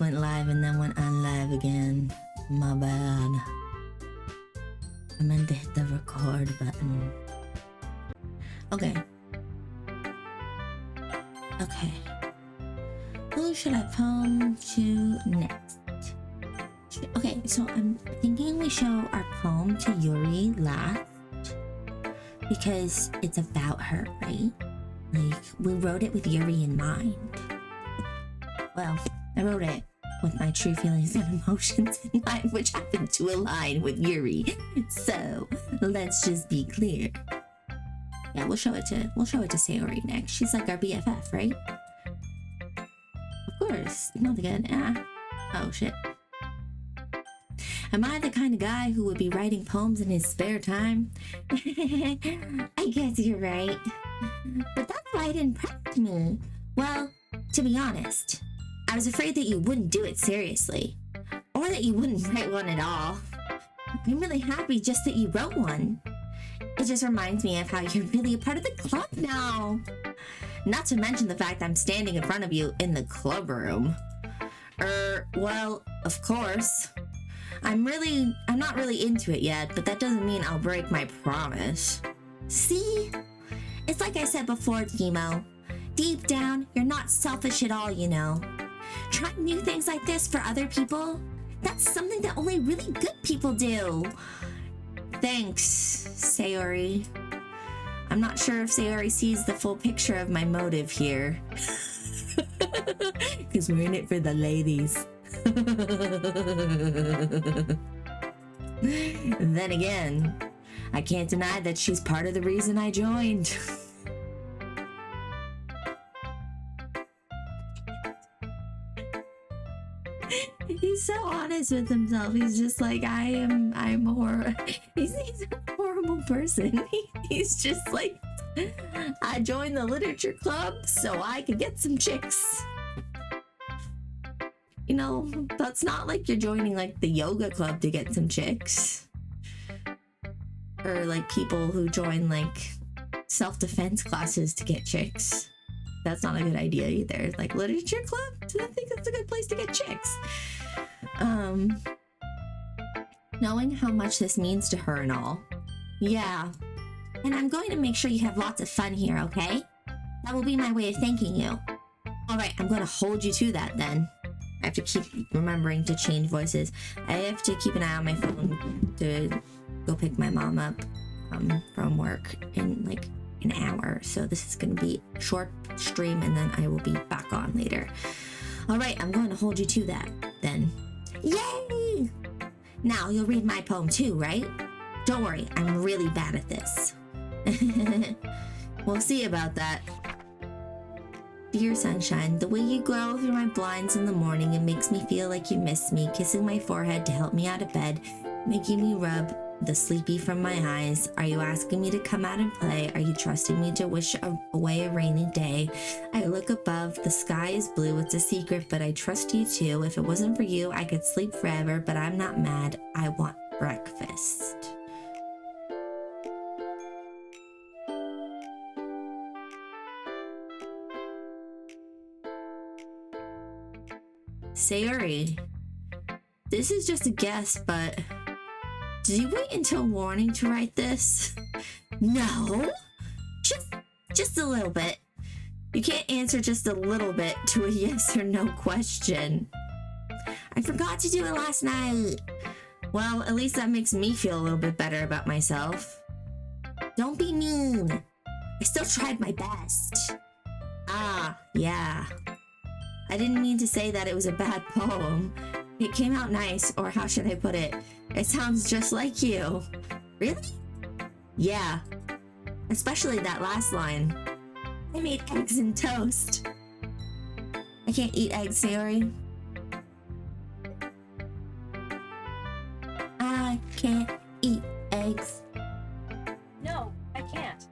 went live and then went unlive again. My bad. I meant to hit the record button. Okay. Okay. Who should I poem to next? Okay, so I'm thinking we show our poem to Yuri last because it's about her, right? Like, we wrote it with Yuri in mind. Well, I wrote it with my true feelings and emotions in mind, which happened to align with Yuri. So let's just be clear. Yeah, we'll show it to Sayori next. She's like our BFF, right? Of course. Not again. Oh shit. Am I the kind of guy who would be writing poems in his spare time? I guess you're right. But that's why it impressed me. Well, to be honest, I was afraid that you wouldn't do it seriously. Or that you wouldn't write one at all. I'm really happy just that you wrote one. It just reminds me of how you're really a part of the club now. Not to mention the fact I'm standing in front of you in the club room. Well, of course. I'm not really into it yet, but that doesn't mean I'll break my promise. See? It's like I said before, Teemo. Deep down, you're not selfish at all, you know. Trying new things like this for other people, that's something that only really good people do. Thanks, Sayori. I'm not sure if Sayori sees the full picture of my motive here. Because we're in it for the ladies. Then again, I can't deny that she's part of the reason I joined. He's so honest with himself. He's just like, I'm he's a horrible person. He's just like, I joined the literature club so I could get some chicks. You know, that's not like you're joining like the yoga club to get some chicks. Or like people who join like self-defense classes to get chicks. That's not a good idea either. Like literature club? I think that's a good place to get chicks. Knowing how much this means to her and all. Yeah. And I'm going to make sure you have lots of fun here, okay? That will be my way of thanking you. Alright, I'm going to hold you to that then. I have to keep remembering to change voices. I have to keep an eye on my phone to go pick my mom up from work in like an hour. So this is going to be a short stream and then I will be back on later. Alright, I'm going to hold you to that then. Yay! Now you'll read my poem too, right? Don't worry, I'm really bad at this. We'll see about that. Dear sunshine, the way you glow through my blinds in the morning, it makes me feel like you miss me, kissing my forehead to help me out of bed, making me rub the sleepy from my eyes. Are you asking me to come out and play? Are you trusting me to wish away a rainy day? I look above, the sky is blue, it's a secret, but I trust you too. If it wasn't for you, I could sleep forever, but I'm not mad. I want breakfast. Sayori, this is just a guess, but did you wait until morning to write this? No, just a little bit. You can't answer just a little bit to a yes or no question. I forgot to do it last night. Well, at least that makes me feel a little bit better about myself. Don't be mean. I still tried my best. Ah, yeah. I didn't mean to say that it was a bad poem. It came out nice, or how should I put it? It sounds just like you. Really? Yeah. Especially that last line. I made eggs and toast. I can't eat eggs, Sayori. I can't eat eggs. No, I can't.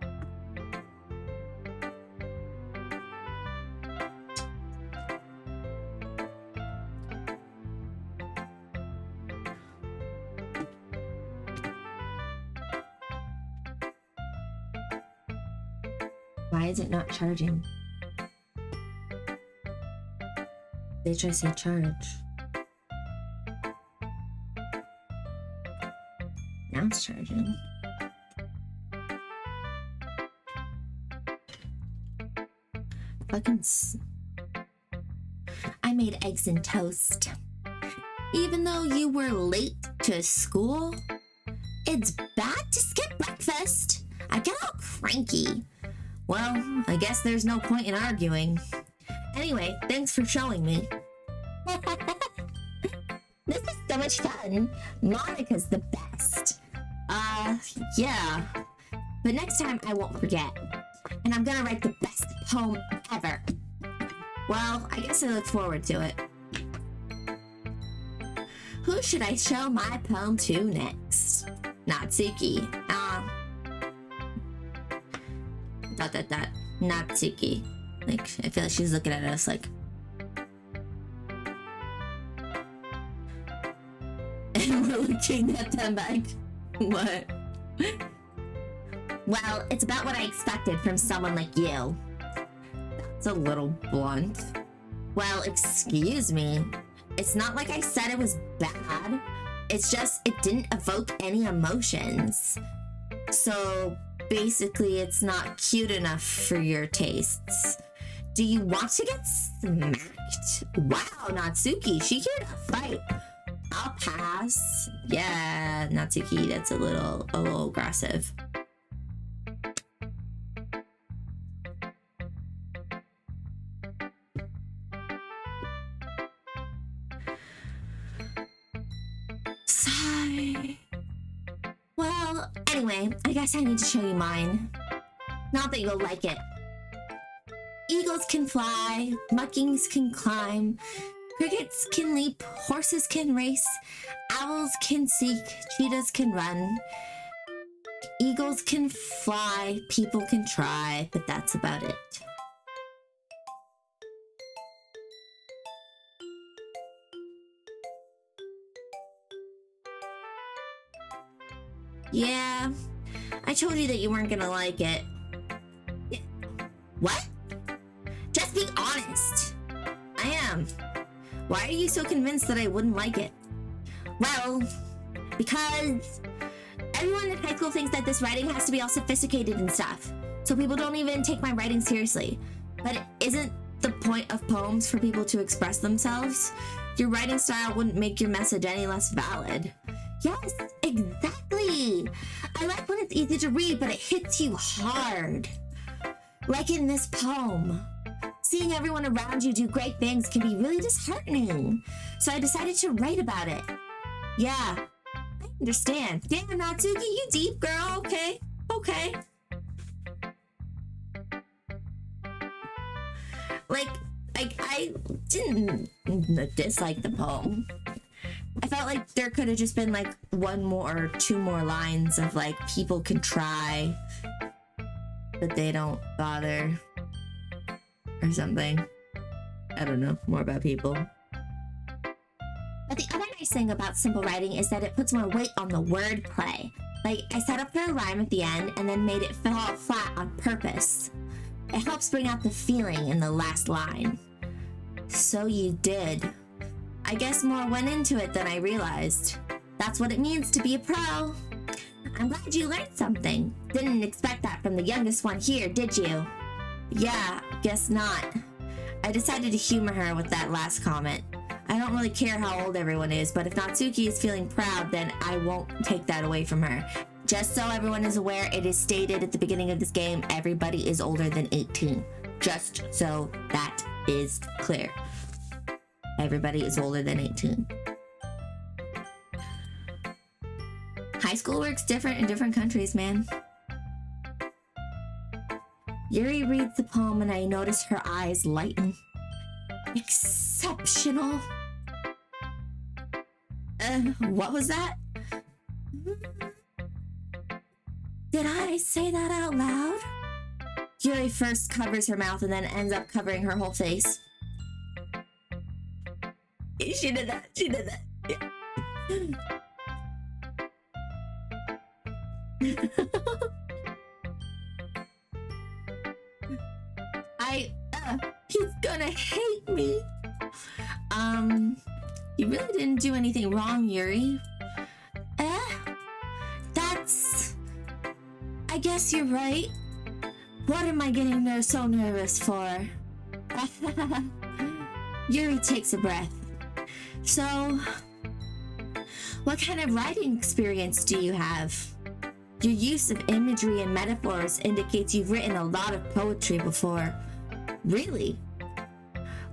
Why is it not charging? bitch, I say charge. Now it's charging. I made eggs and toast. Even though you were late to school, it's bad to skip breakfast. I get all cranky. Well, I guess there's no point in arguing. Anyway, thanks for showing me. This is so much fun. Monica's the best. Yeah. But next time I won't forget. And I'm gonna write the best poem ever. Well, I guess I look forward to it. Who should I show my poem to next? Natsuki. Natsuki. Like, I feel like she's looking at us like... And we're looking at them like, what? Well, it's about what I expected from someone like you. That's a little blunt. Well, excuse me. It's not like I said it was bad. It's just, it didn't evoke any emotions. So, basically, it's not cute enough for your tastes. Do you want to get smacked? Wow, Natsuki, she here to fight. I'll pass. Yeah, Natsuki, that's a little aggressive. Sigh. Well, anyway, I guess I need to show you mine. Not that you'll like it. Eagles can fly, muckings can climb, crickets can leap, horses can race, owls can seek, cheetahs can run. Eagles can fly, people can try, but that's about it. Yeah, I told you that you weren't gonna like it. What? Just be honest. I am. Why are you so convinced that I wouldn't like it? Well, because everyone in high school thinks that this writing has to be all sophisticated and stuff. So people don't even take my writing seriously. But isn't the point of poems for people to express themselves? Your writing style wouldn't make your message any less valid. Yes, exactly. I like when it's easy to read, but it hits you hard. Like in this poem. Seeing everyone around you do great things can be really disheartening. So I decided to write about it. Yeah, I understand. Damn, Natsuki, you deep, girl. Okay, okay. Like, I didn't dislike the poem. I felt like there could have just been like one more or two more lines of like, people can try, but they don't bother. Or something. I don't know. More about people. But the other nice thing about simple writing is that it puts more weight on the wordplay. Like, I set up for a rhyme at the end and then made it fall flat on purpose. It helps bring out the feeling in the last line. So you did. I guess more went into it than I realized. That's what it means to be a pro. I'm glad you learned something. Didn't expect that from the youngest one here, did you? Yeah, guess not. I decided to humor her with that last comment. I don't really care how old everyone is, but if Natsuki is feeling proud, then I won't take that away from her. Just so everyone is aware, it is stated at the beginning of this game, everybody is older than 18. Just so that is clear. Everybody is older than 18. High school works different in different countries, man. Yuri reads the poem and I notice her eyes lighten. Exceptional. What was that? Did I say that out loud? Yuri first covers her mouth and then ends up covering her whole face. She did that. She did that. Yeah. He's gonna hate me. You really didn't do anything wrong, Yuri. I guess you're right. What am I getting so nervous for? Yuri takes a breath. So, what kind of writing experience do you have? Your use of imagery and metaphors indicates you've written a lot of poetry before. Really?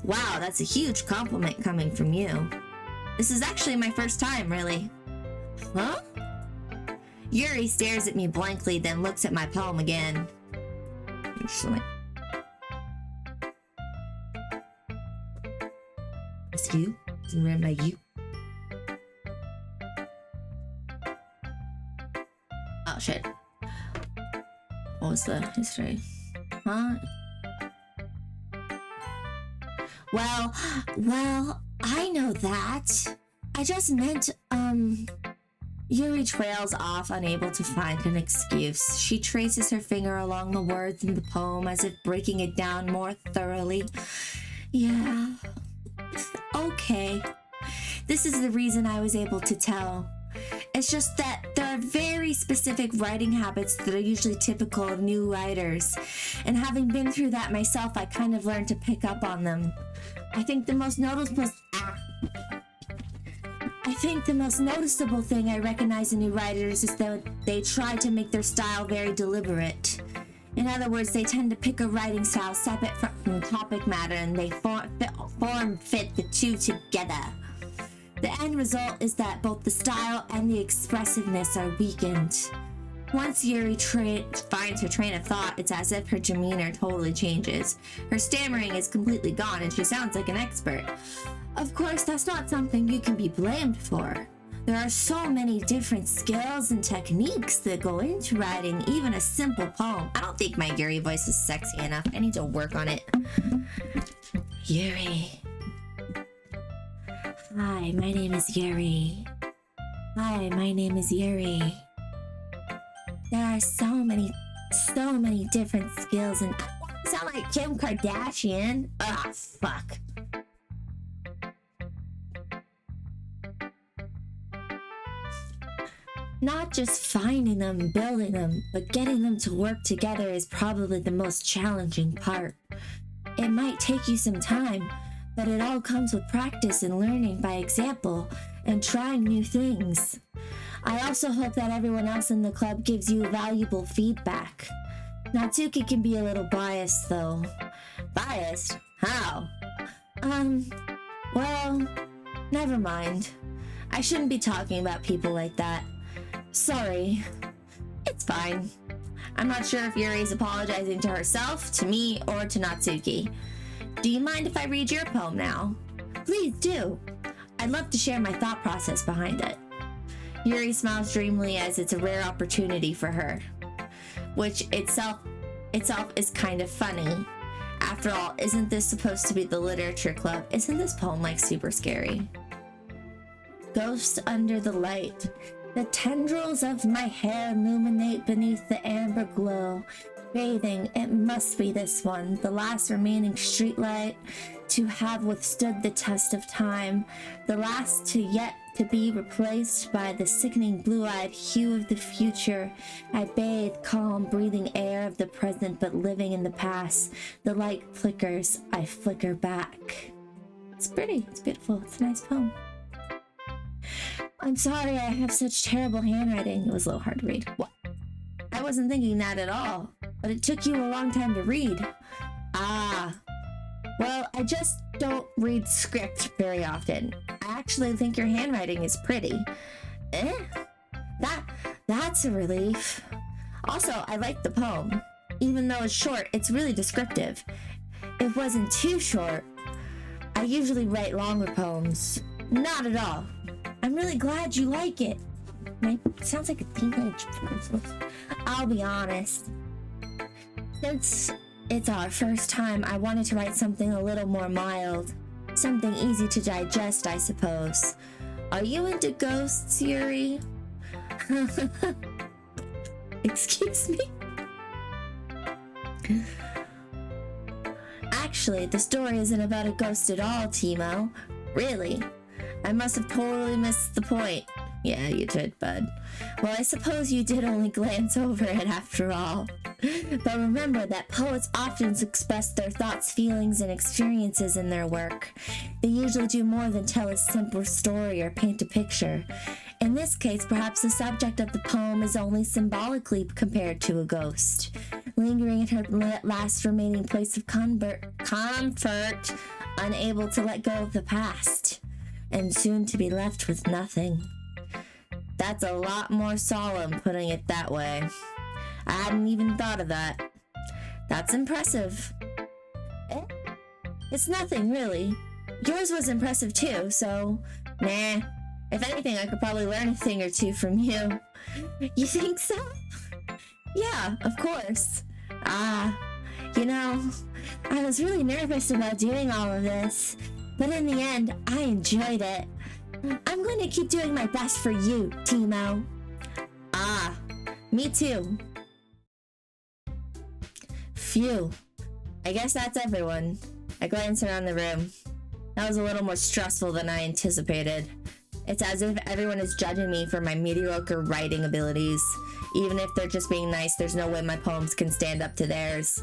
Wow, that's a huge compliment coming from you. This is actually my first time, really. Huh? Yuri stares at me blankly, then looks at my poem again. Excellent. It's you? It's written by you? Oh shit. What was the history? Huh? Well, I know that. I just meant, Yuri trails off, unable to find an excuse. She traces her finger along the words in the poem as if breaking it down more thoroughly. Yeah. Okay. This is the reason I was able to tell. It's just that there are very specific writing habits that are usually typical of new writers. And having been through that myself, I kind of learned to pick up on them. I think the most noticeable thing I recognize in new writers is that they try to make their style very deliberate. In other words, they tend to pick a writing style separate from topic matter, and they fit the two together. The end result is that both the style and the expressiveness are weakened. Once Yuri finds her train of thought, it's as if her demeanor totally changes. Her stammering is completely gone, and she sounds like an expert. Of course, that's not something you can be blamed for. There are so many different skills and techniques that go into writing even a simple poem. I don't think my Yuri voice is sexy enough. I need to work on it. Yuri. Hi, my name is Yuri. Hi, my name is Yuri. There are so many different skills, and I sound like Kim Kardashian. Ah, fuck. Not just finding them and building them, but getting them to work together is probably the most challenging part. It might take you some time, but it all comes with practice and learning by example and trying new things. I also hope that everyone else in the club gives you valuable feedback. Natsuki can be a little biased, though. Biased? How? Well, never mind. I shouldn't be talking about people like that. Sorry. It's fine. I'm not sure if Yuri's apologizing to herself, to me, or to Natsuki. Do you mind if I read your poem now? Please do. I'd love to share my thought process behind it. Yuri smiles dreamily as it's a rare opportunity for her, which itself is kind of funny. After all, isn't this supposed to be the literature club? Isn't this poem like super scary? Ghost under the light. The tendrils of my hair illuminate beneath the amber glow. Bathing, it must be this one, the last remaining streetlight to have withstood the test of time, the last yet to be replaced by the sickening blue-eyed hue of the future. I bathe calm, breathing air of the present, but living in the past. The light flickers, I flicker back. It's pretty, it's beautiful, it's a nice poem. I'm sorry I have such terrible handwriting. It was a little hard to read. What? I wasn't thinking that at all, but it took you a long time to read. Ah. Well, I just don't read script very often. I actually think your handwriting is pretty. That's a relief. Also, I like the poem. Even though it's short, it's really descriptive. It wasn't too short. I usually write longer poems. Not at all. I'm really glad you like it. Sounds like a teenage person. I'll be honest. Since it's our first time, I wanted to write something a little more mild. Something easy to digest, I suppose. Are you into ghosts, Yuri? Excuse me? Actually, the story isn't about a ghost at all, Teemo. Really. I must have totally missed the point. Yeah, you did, bud. Well, I suppose you did only glance over it after all. But remember that poets often express their thoughts, feelings, and experiences in their work. They usually do more than tell a simple story or paint a picture. In this case, perhaps the subject of the poem is only symbolically compared to a ghost, lingering in her last remaining place of comfort, unable to let go of the past, and soon to be left with nothing. That's a lot more solemn, putting it that way. I hadn't even thought of that. That's impressive. It's nothing, really. Yours was impressive too, so nah. If anything, I could probably learn a thing or two from you. You think so? Yeah, of course. You know, I was really nervous about doing all of this, but in the end, I enjoyed it. I'm going to keep doing my best for you, Teemo. Me too. Phew. I guess that's everyone. I glanced around the room. That was a little more stressful than I anticipated. It's as if everyone is judging me for my mediocre writing abilities. Even if they're just being nice, there's no way my poems can stand up to theirs.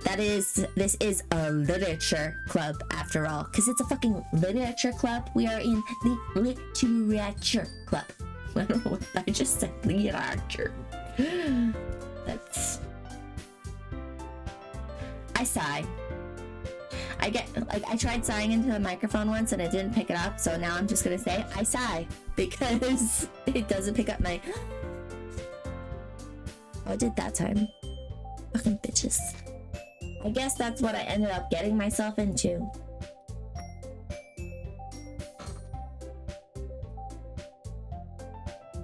This is a literature club after all, because it's a fucking literature club. We are in the literature club. I don't know what I just said. Literature. I sigh. I tried sighing into the microphone once and it didn't pick it up, so now I'm just gonna say I sigh because it doesn't pick up my. Oh, it did that time. Fucking bitches. I guess that's what I ended up getting myself into.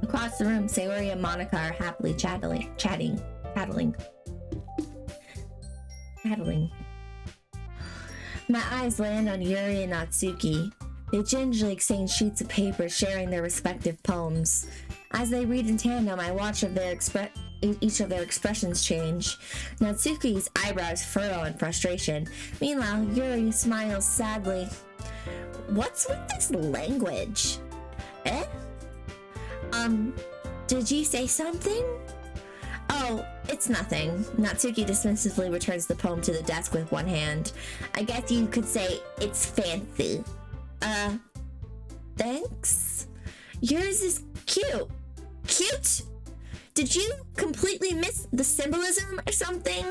Across the room, Sayori and Monica are happily chatting. My eyes land on Yuri and Natsuki. They gingerly exchange sheets of paper, sharing their respective poems. As they read in tandem, I watch each of their expressions change. Natsuki's eyebrows furrow in frustration. Meanwhile, Yuri smiles sadly. What's with this language? Did you say something? Oh, it's nothing. Natsuki dismissively returns the poem to the desk with one hand. I guess you could say it's fancy. Thanks? Yours is cute. Cute? Did you completely miss the symbolism or something?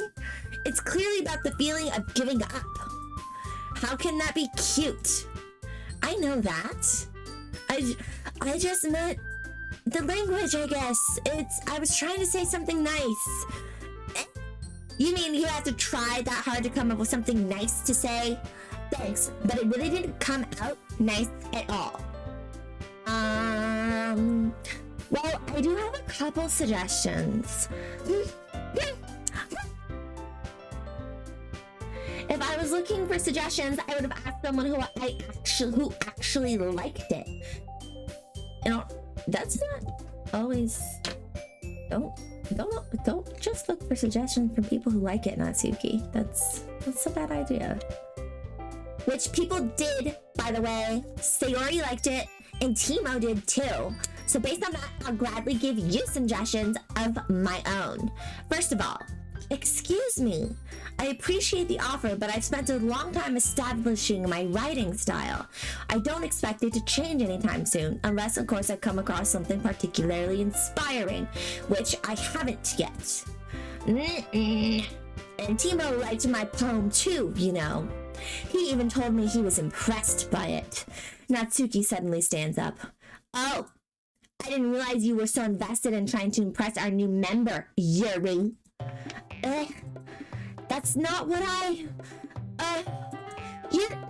It's clearly about the feeling of giving up. How can that be cute? I know that. I just meant the language, I guess. I was trying to say something nice. You mean you have to try that hard to come up with something nice to say? Thanks, but it really didn't come out nice at all. Well, I do have a couple suggestions. If I was looking for suggestions, I would have asked someone who actually liked it. You know, that's not always. Don't just look for suggestions from people who like it, Natsuki. That's a bad idea. Which people did, by the way. Sayori liked it, and Teemo did too. So based on that, I'll gladly give you suggestions of my own. First of all, excuse me. I appreciate the offer, but I've spent a long time establishing my writing style. I don't expect it to change anytime soon, unless of course I come across something particularly inspiring, which I haven't yet. And Teemo liked my poem too, you know. He even told me he was impressed by it. Natsuki suddenly stands up. Oh, I didn't realize you were so invested in trying to impress our new member, Yuri. That's not what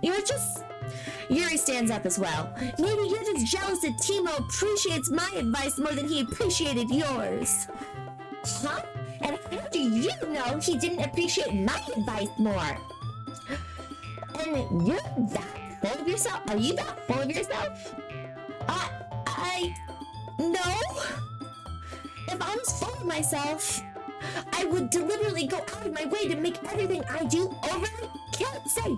you're just... Yuri stands up as well. Maybe you're just jealous that Teemo appreciates my advice more than he appreciated yours. Huh? And how do you know he didn't appreciate my advice more? And you're that full of yourself? Are you that full of yourself? No. If I was full of myself, I would deliberately go out of my way to make everything I do over. Can't say.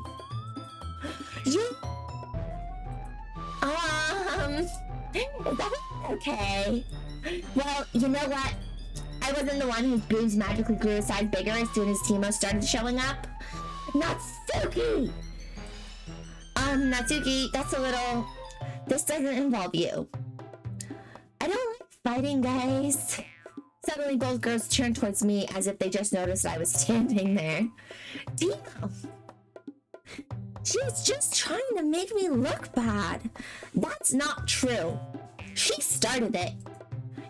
Is that okay? Well, you know what? I wasn't the one whose boobs magically grew a size bigger as soon as Teemo started showing up. Natsuki! Natsuki, that's a little... This doesn't involve you. I don't like fighting, guys. Suddenly, both girls turned towards me as if they just noticed I was standing there. Teemo! She was just trying to make me look bad. That's not true. She started it.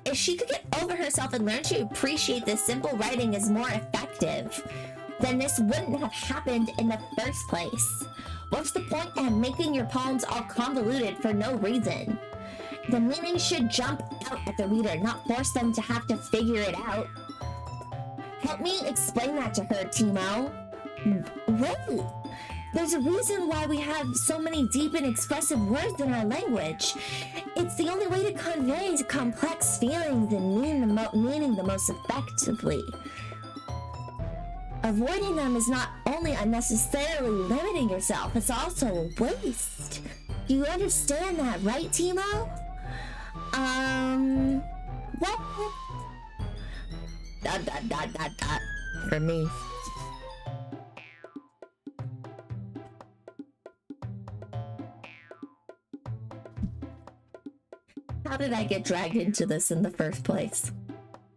If she could get over herself and learn to appreciate that simple writing is more effective, then this wouldn't have happened in the first place. What's the point of making your poems all convoluted for no reason? The meaning should jump out at the reader, not force them to have to figure it out. Help me explain that to her, Teemo. Wait! There's a reason why we have so many deep and expressive words in our language. It's the only way to convey complex feelings and meaning the most effectively. Avoiding them is not only unnecessarily limiting yourself, it's also a waste. You understand that, right, Teemo? What? For me. How did I get dragged into this in the first place?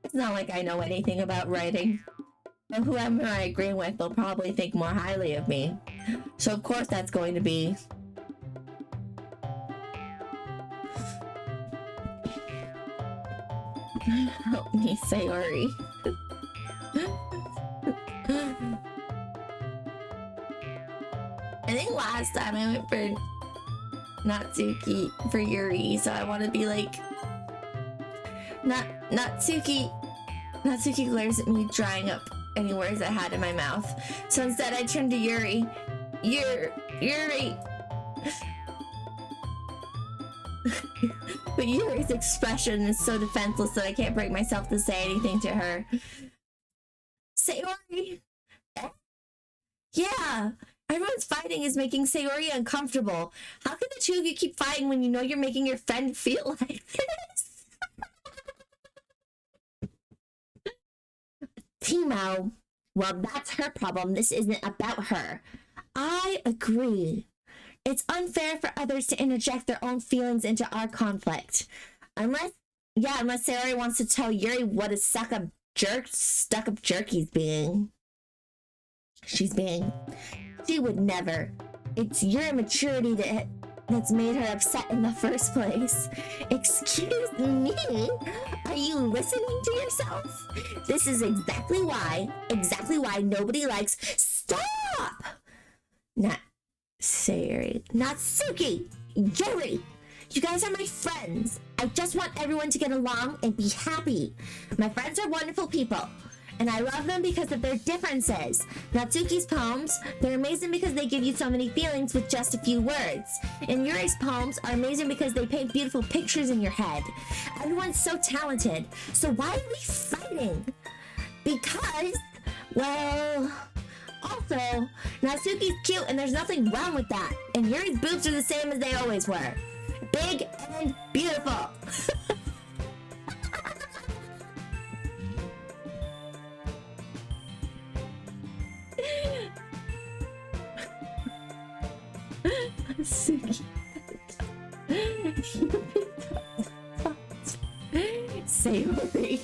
It's not like I know anything about writing. But whoever I agree with will probably think more highly of me. So of course that's going to be... Help me, Sayori. I think last time I went for Natsuki for Yuri, so I want to be like... Natsuki glares at me, drying up any words I had in my mouth. So instead I turned to Yuri. Yuri! But Yuri's expression is so defenseless that I can't bring myself to say anything to her. Sayori! Yeah! Everyone's fighting is making Sayori uncomfortable. How can the two of you keep fighting when you know you're making your friend feel like this? Teemo, well, that's her problem. This isn't about her. I agree. It's unfair for others to interject their own feelings into our conflict. Unless Sayori wants to tell Yuri what a stuck-up jerk she's being. She would never. It's your immaturity that's made her upset in the first place. Excuse me? Are you listening to yourself? This is exactly why nobody likes... Stop! Sayori. Natsuki! Yuri! You guys are my friends. I just want everyone to get along and be happy. My friends are wonderful people, and I love them because of their differences. Natsuki's poems, they're amazing because they give you so many feelings with just a few words. And Yuri's poems are amazing because they paint beautiful pictures in your head. Everyone's so talented. So why are we fighting? Because, well... Also, Natsuki's cute and there's nothing wrong with that. And Yuri's boobs are the same as they always were. Big and beautiful. Natsuki. Sayori.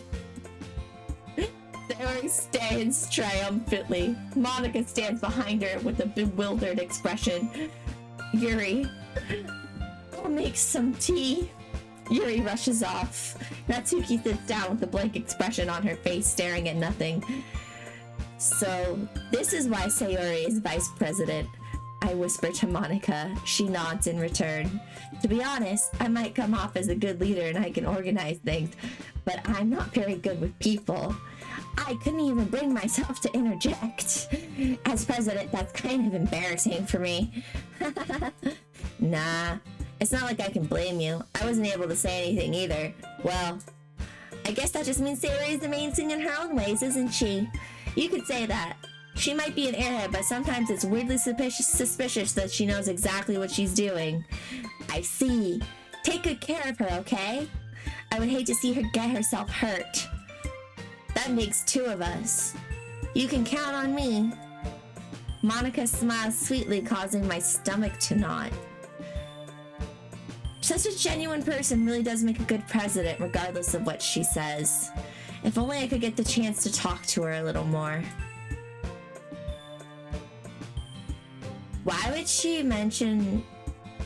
Sayori stands triumphantly. Monica stands behind her with a bewildered expression. Yuri, I'll make some tea. Yuri rushes off. Natsuki sits down with a blank expression on her face, staring at nothing. So, this is why Sayori is vice president. I whisper to Monica. She nods in return. To be honest, I might come off as a good leader and I can organize things, but I'm not very good with people. I couldn't even bring myself to interject. As president, that's kind of embarrassing for me. Nah, it's not like I can blame you. I wasn't able to say anything either. Well, I guess that just means Sayori is amazing in her own ways, isn't she? You could say that. She might be an airhead, but sometimes it's weirdly suspicious that she knows exactly what she's doing. I see. Take good care of her, okay? I would hate to see her get herself hurt. That makes two of us. You can count on me. Monica smiles sweetly, causing my stomach to knot. Such a genuine person really does make a good president, regardless of what she says. If only I could get the chance to talk to her a little more. Why would she mention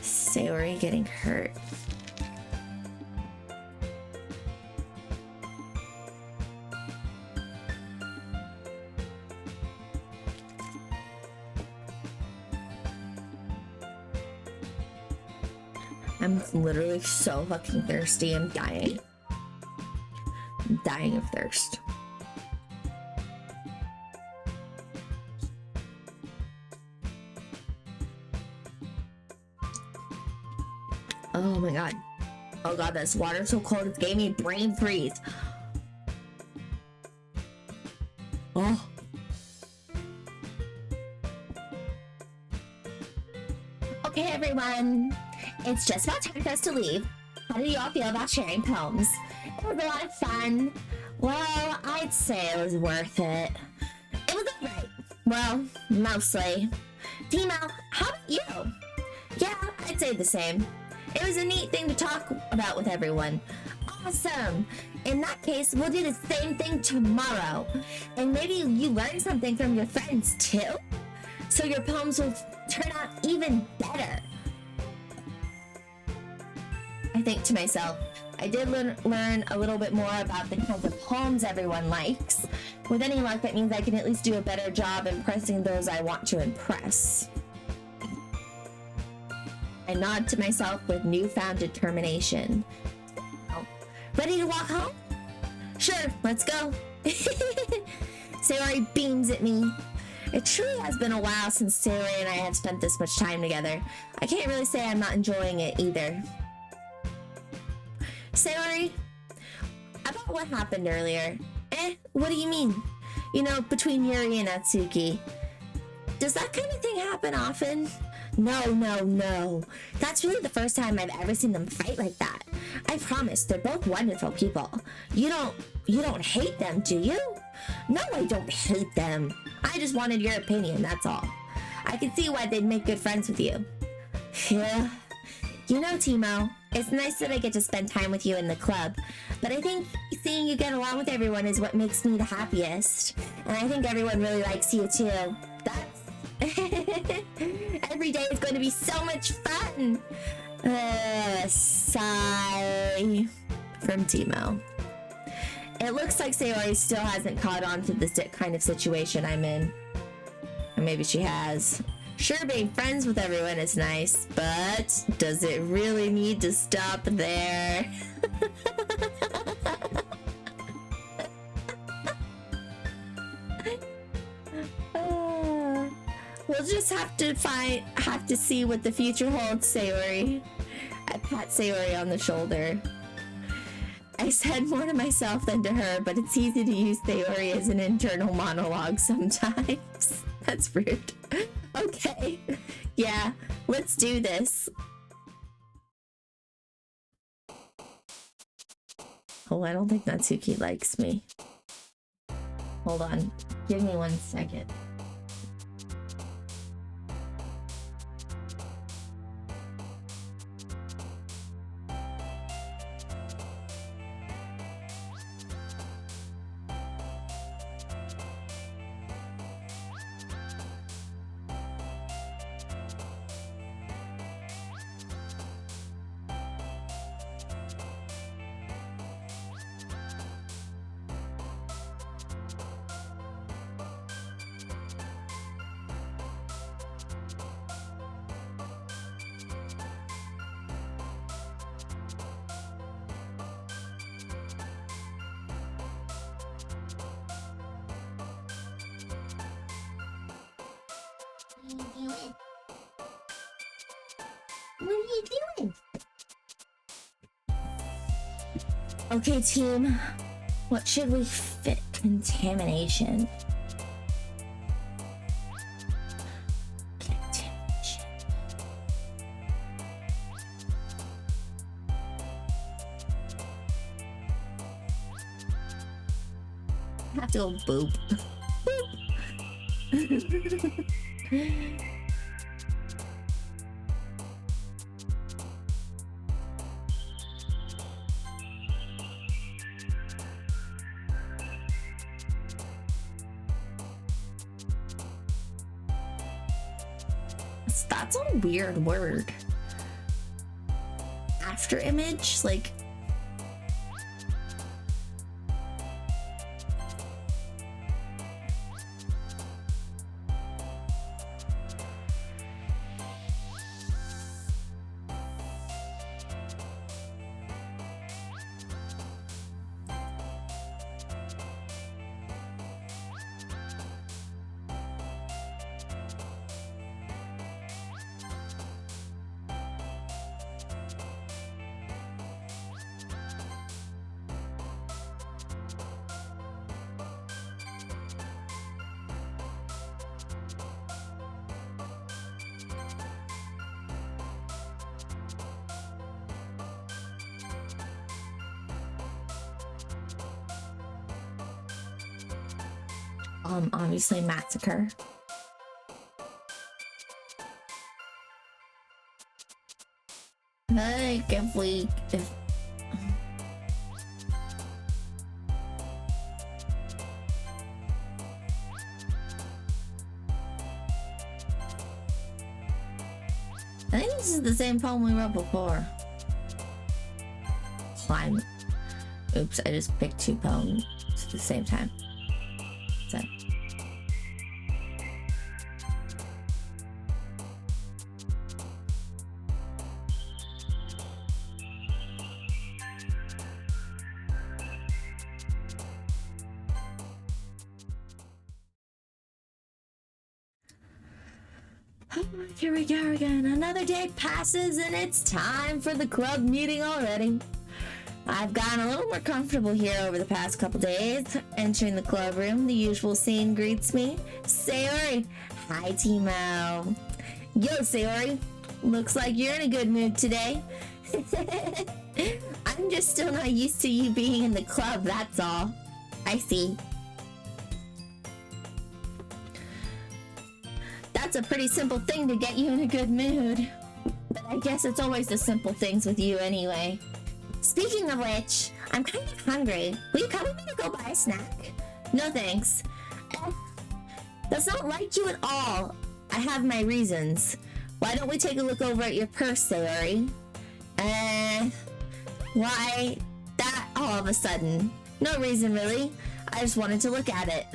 Sayori getting hurt? I'm literally so fucking thirsty. I'm dying. I'm dying of thirst. Oh my god. Oh god, this water's so cold. It gave me brain freeze. Oh. Okay, everyone. It's just about time for us to leave. How did you all feel about sharing poems? It was a lot of fun. Well, I'd say it was worth it. It was alright. Well, mostly. Teemo, how about you? Yeah, I'd say the same. It was a neat thing to talk about with everyone. Awesome. In that case, we'll do the same thing tomorrow. And maybe you learn something from your friends too? So your poems will turn out even better. I think to myself, I did learn a little bit more about the kinds of poems everyone likes. With any luck, that means I can at least do a better job impressing those I want to impress. I nod to myself with newfound determination. Oh, ready to walk home? Sure, let's go. Sayori beams at me. It truly has been a while since Sayori and I have spent this much time together. I can't really say I'm not enjoying it either. Sayori, about what happened earlier. What do you mean? You know, between Yuri and Natsuki. Does that kind of thing happen often? No. That's really the first time I've ever seen them fight like that. I promise, they're both wonderful people. You don't hate them, do you? No, I don't hate them. I just wanted your opinion, that's all. I can see why they'd make good friends with you. Yeah. You know, Teemo, it's nice that I get to spend time with you in the club, but I think seeing you get along with everyone is what makes me the happiest. And I think everyone really likes you too. That's... Every day is going to be so much fun! Sigh from Teemo. It looks like Sayori still hasn't caught on to this kind of situation I'm in. Or maybe she has. Sure, being friends with everyone is nice, but does it really need to stop there? We'll just have to see what the future holds, Sayori. I pat Sayori on the shoulder. I said more to myself than to her, but it's easy to use Sayori as an internal monologue sometimes. That's rude. Okay. Yeah, let's do this. Oh, I don't think Natsuki likes me. Hold on. Give me 1 second. What are you doing? Okay, team. What should we fit? Contamination. have to go boop. That's a weird word. After image, like. Obviously massacre. Like if I think this is the same poem we wrote before. Climb. Oops, I just picked two poems at the same time. So. Here we go again. Another day passes and it's time for the club meeting already. I've gotten a little more comfortable here over the past couple days. Entering the club room, the usual scene greets me. Sayori. Hi, Teemo. Yo, Sayori. Looks like you're in a good mood today. I'm just still not used to you being in the club, that's all. I see. That's a pretty simple thing to get you in a good mood. But I guess it's always the simple things with you anyway. Speaking of which, I'm kind of hungry. Will you come with me to go buy a snack? No thanks. That's not like you at all. I have my reasons. Why don't we take a look over at your purse, Sayori? Why that all of a sudden? No reason really. I just wanted to look at it.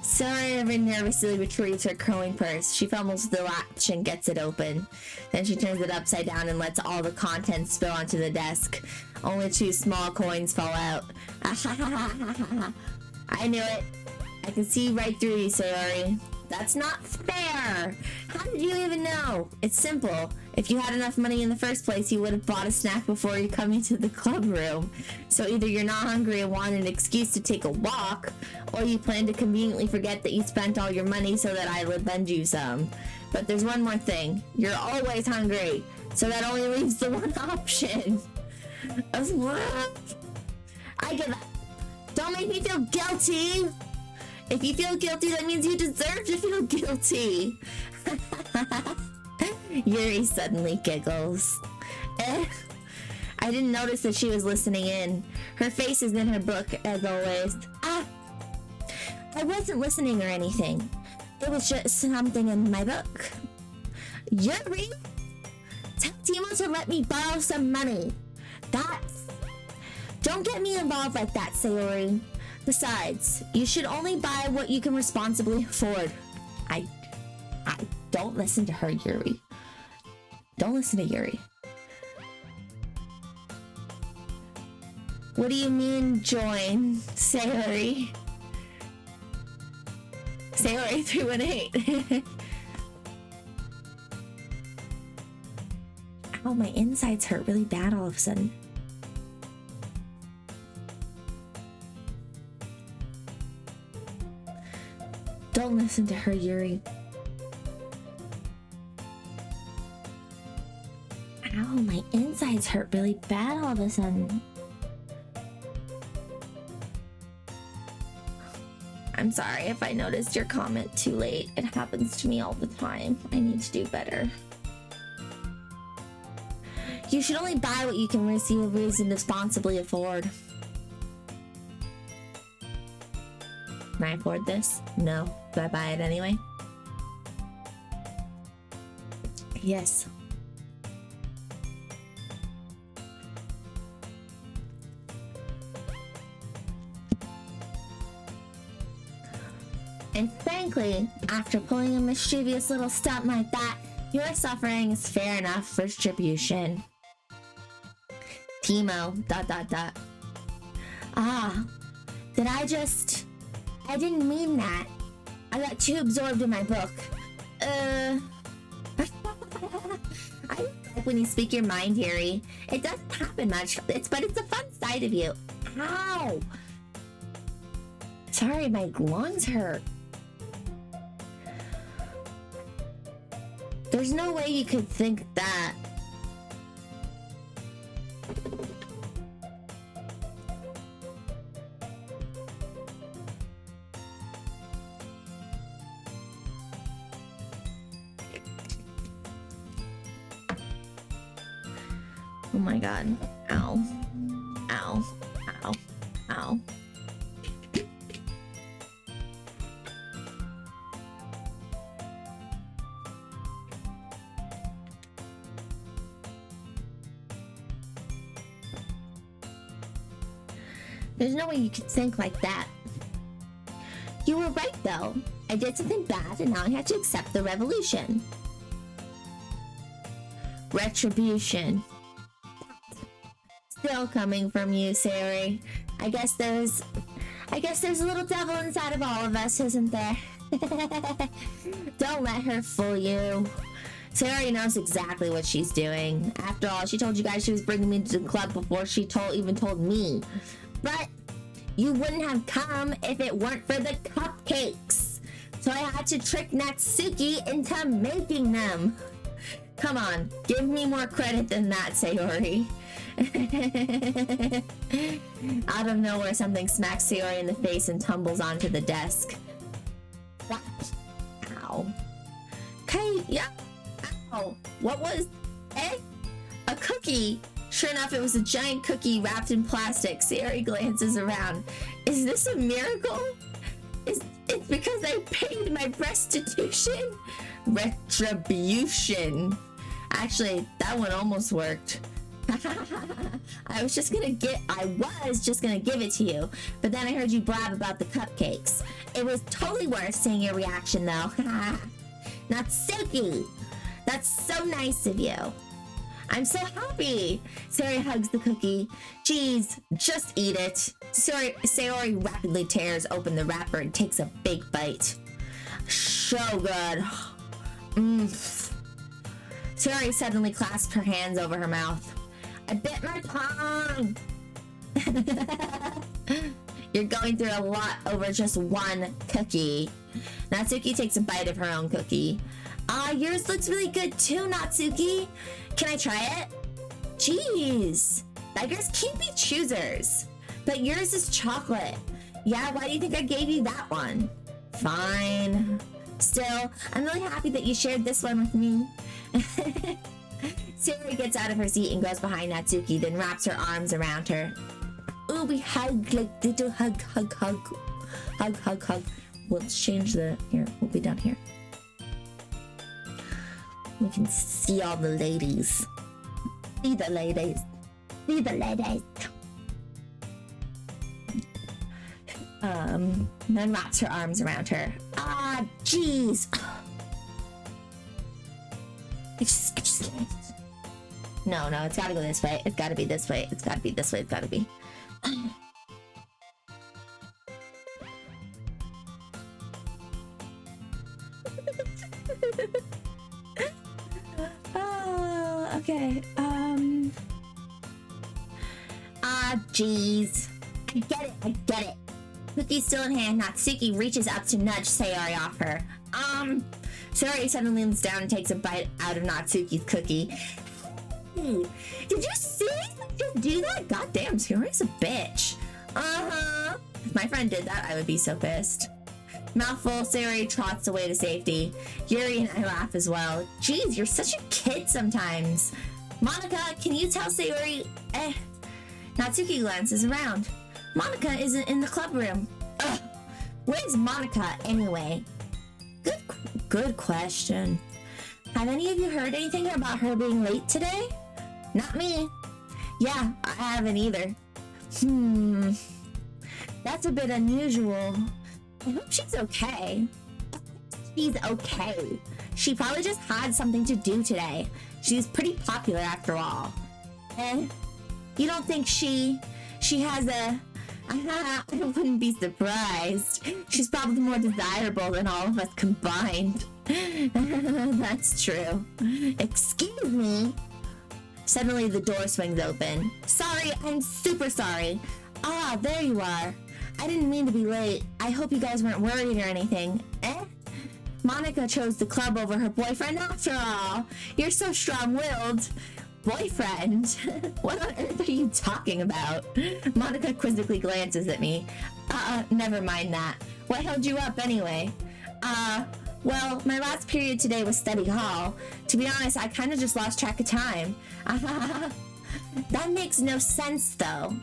Sayori nervously retrieves her crowing purse. She fumbles the latch and gets it open. Then she turns it upside down and lets all the contents spill onto the desk. Only 2 small coins fall out. I knew it. I can see right through you, Sayori. That's not fair! How did you even know? It's simple. If you had enough money in the first place, you would have bought a snack before you come into the club room. So either you're not hungry and want an excuse to take a walk, or you plan to conveniently forget that you spent all your money so that I would lend you some. But there's one more thing. You're always hungry, so that only leaves the one option. What? I give up. Don't make me feel guilty! If you feel guilty, that means you deserve to feel guilty. Yuri suddenly giggles. I didn't notice that she was listening in. Her face is in her book, as always. I wasn't listening or anything. It was just something in my book. Yuri? Tell Teemo to let me borrow some money. Don't get me involved like that, Sayori. Besides, you should only buy what you can responsibly afford. I don't listen to her, Yuri. Don't listen to Yuri. What do you mean, join, Sayori? Sayori 318. Ow, my insides hurt really bad all of a sudden. Don't listen to her, Yuri. Ow, my insides hurt really bad all of a sudden. I'm sorry if I noticed your comment too late. It happens to me all the time. I need to do better. You should only buy what you can responsibly afford. Can I afford this? No. Do I buy it anyway? Yes. And frankly, after pulling a mischievous little stunt like that, your suffering is fair enough for distribution. Teemo, ... Ah, I didn't mean that. I got too absorbed in my book. I like when you speak your mind, Harry. It doesn't happen much, but it's a fun side of you. Ow! Sorry, my lungs hurt. There's no way you could think that. Oh my god. Ow. Ow. Ow. Ow. There's no way you could think like that. You were right, though. I did something bad, and now I had to accept the revolution. Retribution. Still coming from you, Sayori. I guess there's a little devil inside of all of us, isn't there? Don't let her fool you. Sayori knows exactly what she's doing. After all, she told you guys she was bringing me to the club before she even told me. But you wouldn't have come if it weren't for the cupcakes. So I had to trick Natsuki into making them. Come on, give me more credit than that, Sayori. Out of nowhere, something smacks Sayori in the face and tumbles onto the desk. What? Ow. Okay, yeah. Ow. What was it? A cookie. Sure enough, it was a giant cookie wrapped in plastic. Sayori glances around. Is this a miracle? It's because I paid my restitution? Retribution. Actually, that one almost worked. I was just gonna give it to you, but then I heard you blab about the cupcakes. It was totally worth seeing your reaction, though. Natsuki, that's so nice of you. I'm so happy. Sayori hugs the cookie. Geez, just eat it. Sayori rapidly tears open the wrapper and takes a big bite. So good. Sayori suddenly clasped her hands over her mouth. I bit my tongue. You're going through a lot over just one cookie. Natsuki takes a bite of her own cookie. Yours looks really good too, Natsuki. Can I try it? Jeez, beggars can't be choosers. But yours is chocolate. Yeah, why do you think I gave you that one? Fine. Still, I'm really happy that you shared this one with me. Sayori gets out of her seat and goes behind Natsuki, then wraps her arms around her. Ooh, we hug like little hug. Let's change the, here, we'll be down here. We can see all the ladies. See the ladies. Then wraps her arms around her. Jeez. No, it's gotta go this way. It's gotta be this way. It's gotta be this way. It's gotta be. Okay. Jeez. I get it. Cookie still in hand, Natsuki reaches up to nudge Sayori off her. Sayori suddenly leans down and takes a bite out of Natsuki's cookie. Hey, did you see me just do that? Goddamn, Sayori's a bitch. If my friend did that, I would be so pissed. Mouthful, Sayori trots away to safety. Yuri and I laugh as well. Jeez, you're such a kid sometimes. Monica, can you tell Sayori? Natsuki glances around. Monica isn't in the club room. Ugh. Where's Monica anyway? Good question. Have any of you heard anything about her being late today? Not me. Yeah, I haven't either. That's a bit unusual. I hope she's okay. She's okay. She probably just had something to do today. She's pretty popular after all. You don't think she has a... I wouldn't be surprised. She's probably more desirable than all of us combined. That's true. Excuse me. Suddenly the door swings open. Sorry, I'm super sorry. Ah, there you are. I didn't mean to be late. I hope you guys weren't worried or anything. Monica chose the club over her boyfriend after all. You're so strong-willed. Boyfriend? What on earth are you talking about? Monica quizzically glances at me. Never mind that. What held you up anyway? Well, my last period today was study hall. To be honest, I kind of just lost track of time. That makes no sense, though.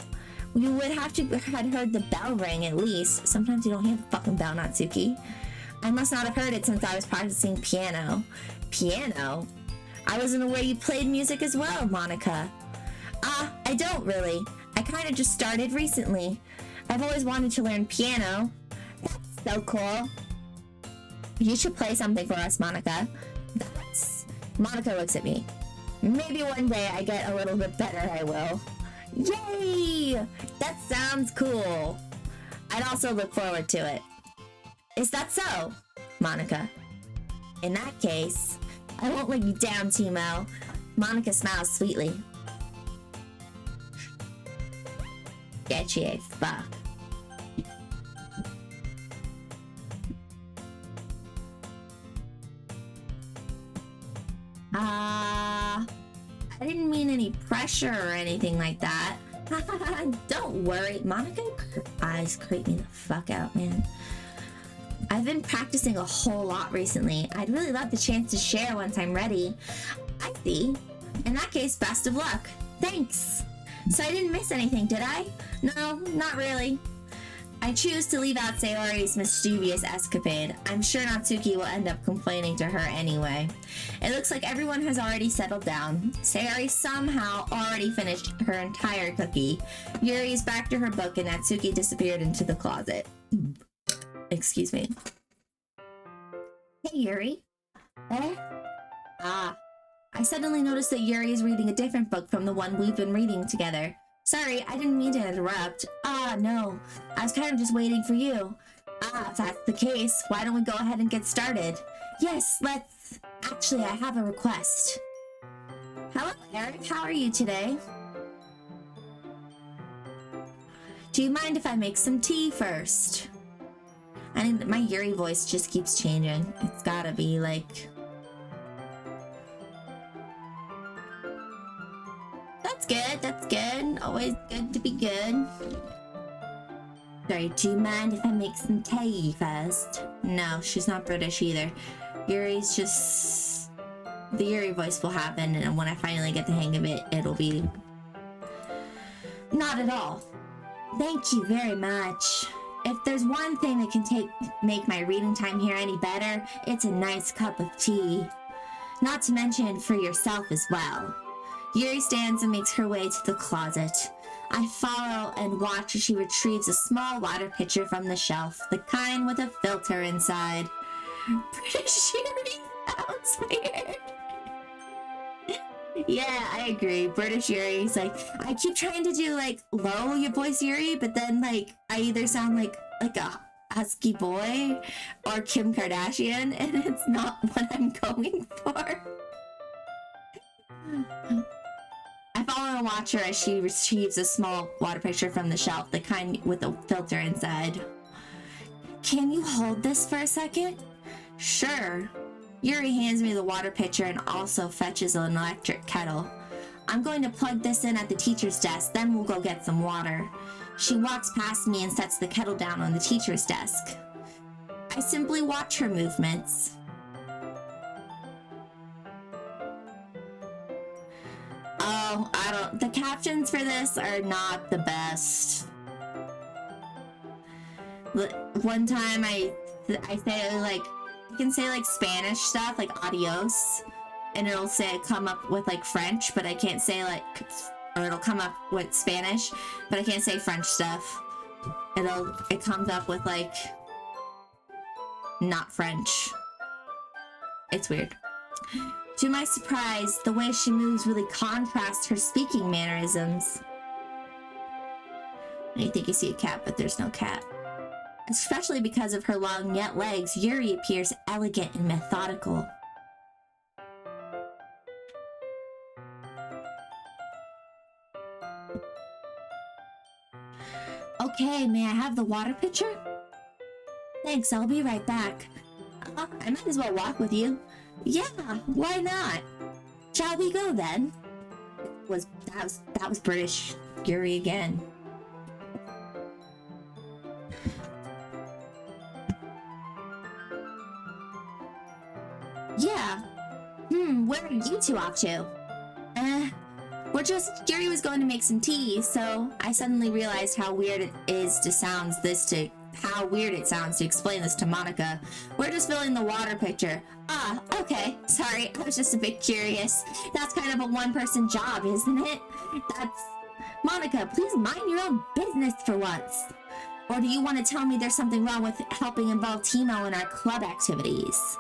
You would have to have heard the bell ring at least. Sometimes you don't hear the fucking bell, Natsuki. I must not have heard it since I was practicing piano. Piano? I wasn't aware you played music as well, Monica. I don't really. I kind of just started recently. I've always wanted to learn piano. That's so cool. You should play something for us, Monica. Monica looks at me. Maybe one day I get a little bit better, I will. Yay! That sounds cool. I'd also look forward to it. Is that so, Monica? In that case, I won't let you down, Teemo. Monica smiles sweetly. Sketchy as fuck. I didn't mean any pressure or anything like that. Don't worry. Monica, her eyes creep me the fuck out, man. I've been practicing a whole lot recently. I'd really love the chance to share once I'm ready. I see. In that case, best of luck. Thanks. So I didn't miss anything, did I? No, not really. I choose to leave out Sayori's mischievous escapade. I'm sure Natsuki will end up complaining to her anyway. It looks like everyone has already settled down. Sayori somehow already finished her entire cookie. Yuri's back to her book and Natsuki disappeared into the closet. Excuse me. Hey, Yuri. I suddenly noticed that Yuri is reading a different book from the one we've been reading together. Sorry, I didn't mean to interrupt. No. I was kind of just waiting for you. If that's the case, why don't we go ahead and get started? Yes, let's... Actually, I have a request. Hello, Eric. How are you today? Do you mind if I make some tea first? And my Yuri voice just keeps changing. It's gotta be like... That's good, that's good. Always good to be good. Sorry, do you mind if I make some tea first? No, she's not British either. Yuri's just... The Yuri voice will happen, and when I finally get the hang of it, it'll be... Not at all. Thank you very much. If there's one thing that can make my reading time here any better, it's a nice cup of tea. Not to mention for yourself as well. Yuri stands and makes her way to the closet. I follow and watch as she retrieves a small water pitcher from the shelf, the kind with a filter inside. British Yuri sounds weird. Yeah, I agree. British Yuri is like, I keep trying to do like low your voice Yuri, but then like I either sound like a husky boy or Kim Kardashian, and it's not what I'm going for. I follow and watch her as she retrieves a small water pitcher from the shelf, the kind with a filter inside. Can you hold this for a second? Sure. Yuri hands me the water pitcher and also fetches an electric kettle. I'm going to plug this in at the teacher's desk, then we'll go get some water. She walks past me and sets the kettle down on the teacher's desk. I simply watch her movements. Oh, the captions for this are not the best. One time I say like, I can say like Spanish stuff, like adios, and it'll say come up with like French, but I can't say like, or it'll come up with Spanish, but I can't say French stuff. It comes up with like, not French. It's weird. To my surprise, the way she moves really contrasts her speaking mannerisms. You think you see a cat, but there's no cat. Especially because of her long yet legs, Yuri appears elegant and methodical. Okay, may I have the water pitcher? Thanks, I'll be right back. I might as well walk with you. Yeah, why not? Shall we go then? That was British Yuri again. Yeah. Where are you two off to? Yuri was going to make some tea, so I suddenly realized how weird it sounds to explain this to Monica. We're just filling the water pitcher. Ah, okay. Sorry, I was just a bit curious. That's kind of a one-person job, isn't it? Monica, please mind your own business for once. Or do you want to tell me there's something wrong with helping involve Teemo in our club activities?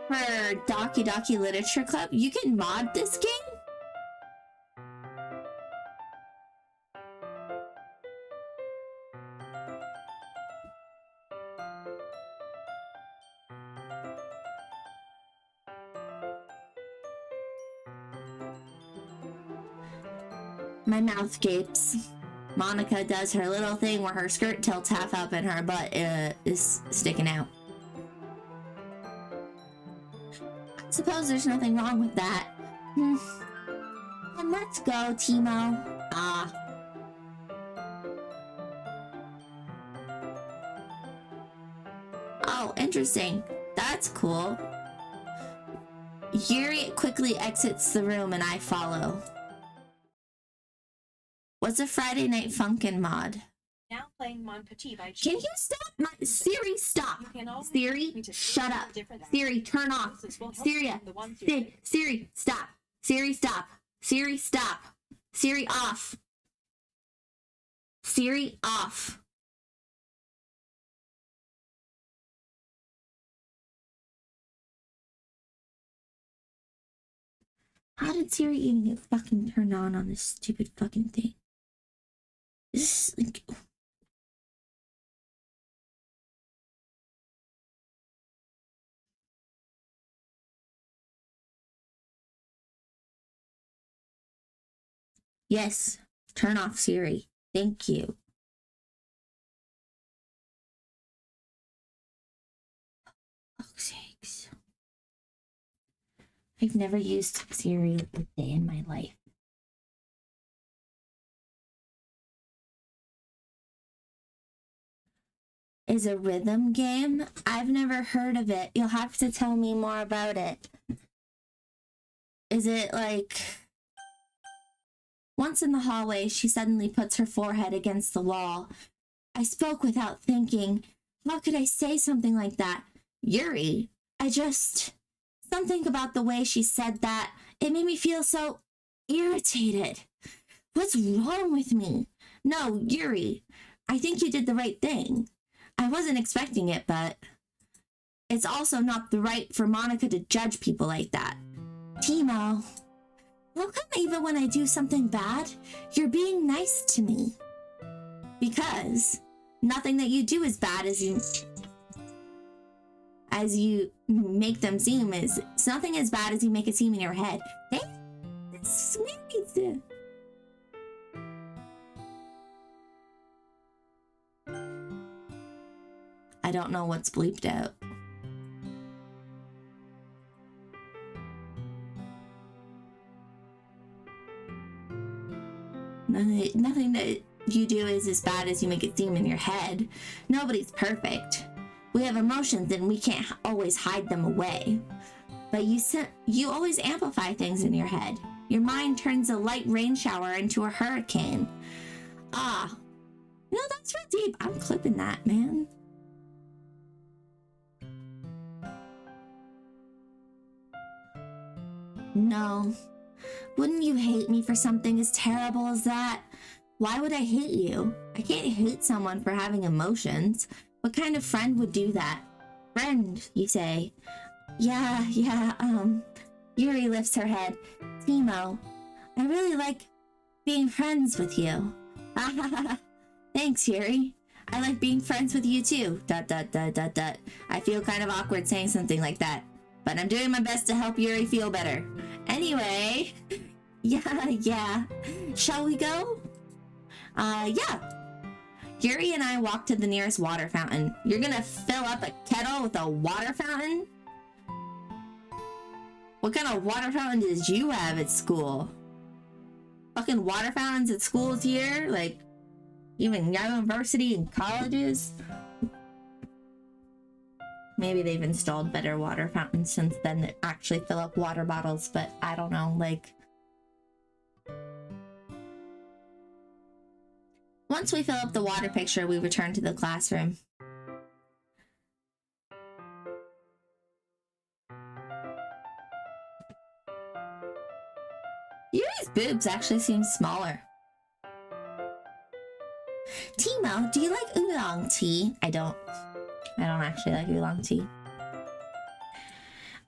For Doki Doki Literature Club, you can mod this game? My mouth gapes. Monica does her little thing where her skirt tilts half up and her butt is sticking out. Suppose there's nothing wrong with that. And let's go, Teemo. Oh, interesting. That's cool. Yuri quickly exits the room and I follow. What's a Friday Night Funkin' mod? Now playing Mon Petit by Can you stop? Siri, stop. Siri, shut up. Siri, turn off. Siri, stop. Siri, stop. Siri, stop. Siri, off. Siri, off. How did Siri even get fucking turned on this stupid fucking thing? This is like... Yes, turn off Siri. Thank you. Oh, sakes. I've never used Siri a day in my life. Is a rhythm game? I've never heard of it. You'll have to tell me more about it. Is it like... Once in the hallway, she suddenly puts her forehead against the wall. I spoke without thinking. How could I say something like that? Yuri, something about the way she said that, it made me feel so irritated. What's wrong with me? No, Yuri, I think you did the right thing. I wasn't expecting it, but it's also not the right for Monica to judge people like that. Teemo, how come even when I do something bad, you're being nice to me? Because nothing that you do is bad as you make them seem. It's nothing as bad as you make it seem in your head. This needs to... I don't know what's bleeped out. Nothing that you do is as bad as you make it seem in your head. Nobody's perfect. We have emotions and we can't always hide them away. But you always amplify things in your head. Your mind turns a light rain shower into a hurricane. Ah, you know, that's real deep. I'm clipping that, man. No. Wouldn't you hate me for something as terrible as that? Why would I hate you? I can't hate someone for having emotions. What kind of friend would do that? Friend, you say? Yeah, Yuri lifts her head. Teemo, I really like being friends with you. Thanks, Yuri. I like being friends with you too. ... I feel kind of awkward saying something like that, but I'm doing my best to help Yuri feel better. Anyway, yeah. Shall we go? Yeah. Yuri and I walk to the nearest water fountain. You're gonna fill up a kettle with a water fountain? What kind of water fountain did you have at school? Fucking water fountains at schools here? Like, even university and colleges? Maybe they've installed better water fountains since then that actually fill up water bottles, but I don't know, like... Once we fill up the water pitcher, we return to the classroom. Yuri's boobs actually seem smaller. Teemo, do you like oolong tea? I don't actually like oolong tea.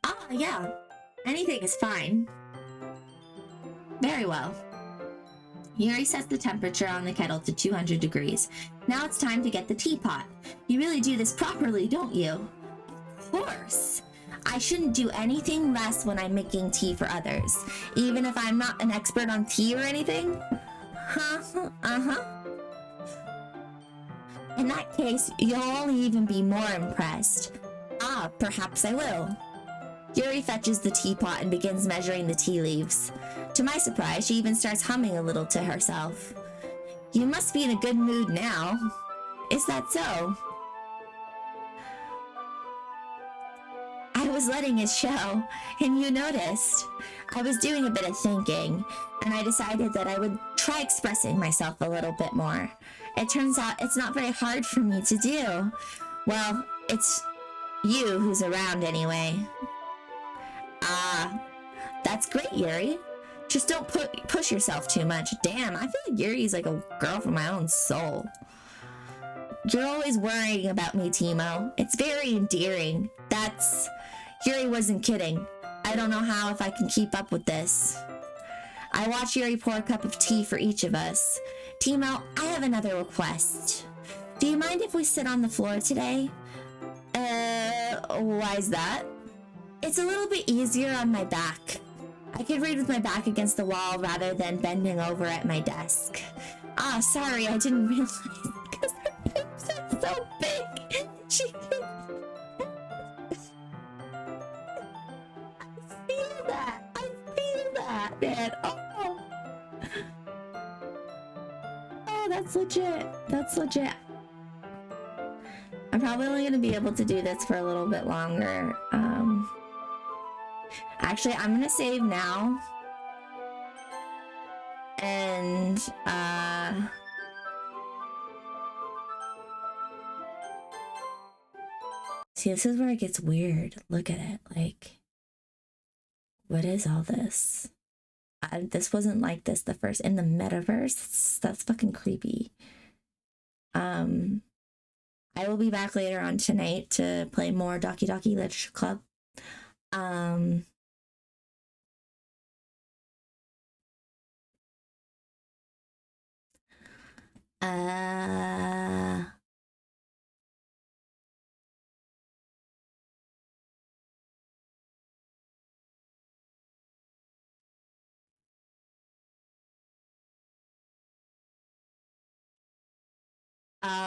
Ah, yeah. Anything is fine. Very well. Yuri sets the temperature on the kettle to 200 degrees. Now it's time to get the teapot. You really do this properly, don't you? Of course. I shouldn't do anything less when I'm making tea for others, even if I'm not an expert on tea or anything. In that case, you'll only even be more impressed. Ah, perhaps I will. Yuri fetches the teapot and begins measuring the tea leaves. To my surprise, she even starts humming a little to herself. You must be in a good mood now. Is that so? I was letting it show, and you noticed. I was doing a bit of thinking, and I decided that I would try expressing myself a little bit more. It turns out it's not very hard for me to do. Well, it's you who's around anyway. Ah, that's great, Yuri. Just don't push yourself too much. Damn, I feel like Yuri's like a girl from my own soul. You're always worrying about me, Teemo. It's very endearing. Yuri wasn't kidding. I don't know if I can keep up with this. I watch Yuri pour a cup of tea for each of us. Teemo, I have another request. Do you mind if we sit on the floor today? Why is that? It's a little bit easier on my back. I could read with my back against the wall rather than bending over at my desk. Ah, sorry, I didn't realize because her boobs are so big. I feel that, man. Oh, that's legit. I'm probably only gonna be able to do this for a little bit longer. Actually, I'm gonna save now. And, see, this is where it gets weird. Look at it. Like, what is all this? This wasn't like this in the metaverse. That's fucking creepy. I will be back later on tonight to play more Doki Doki Literature Club.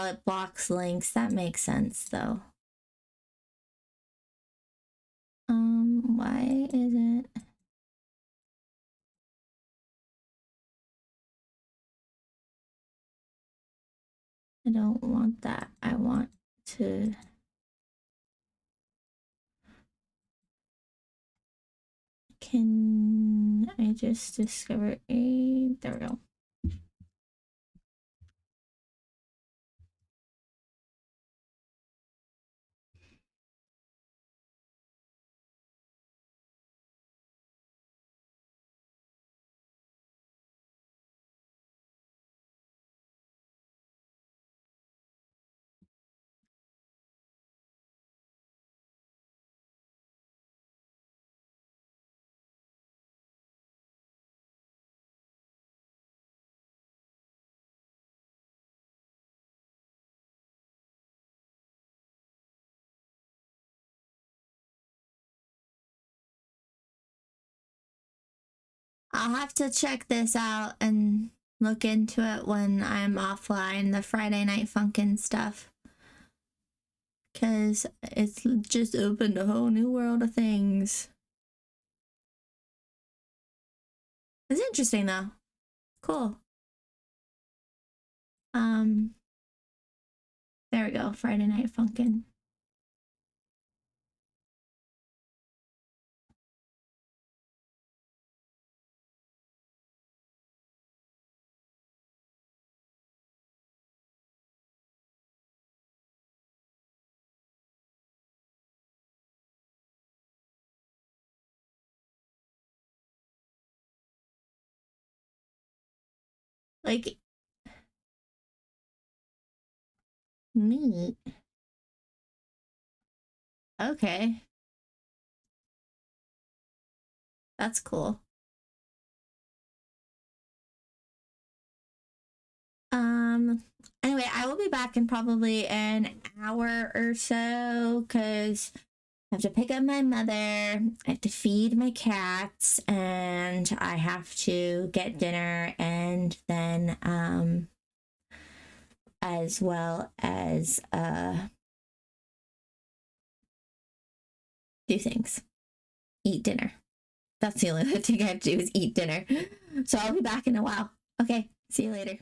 It blocks links. That makes sense, though. Why isn't... I don't want that. I want to... Can I just discover a... There we go. I'll have to check this out and look into it when I'm offline, the Friday Night Funkin' stuff. Because it's just opened a whole new world of things. It's interesting though. Cool. There we go, Friday Night Funkin'. Like, neat. Okay. That's cool. Anyway, I will be back in probably an hour or so because I have to pick up my mother, I have to feed my cats, and I have to get dinner, and then as well as do things. Eat dinner. That's the only thing I have to do is eat dinner. So I'll be back in a while. Okay, see you later.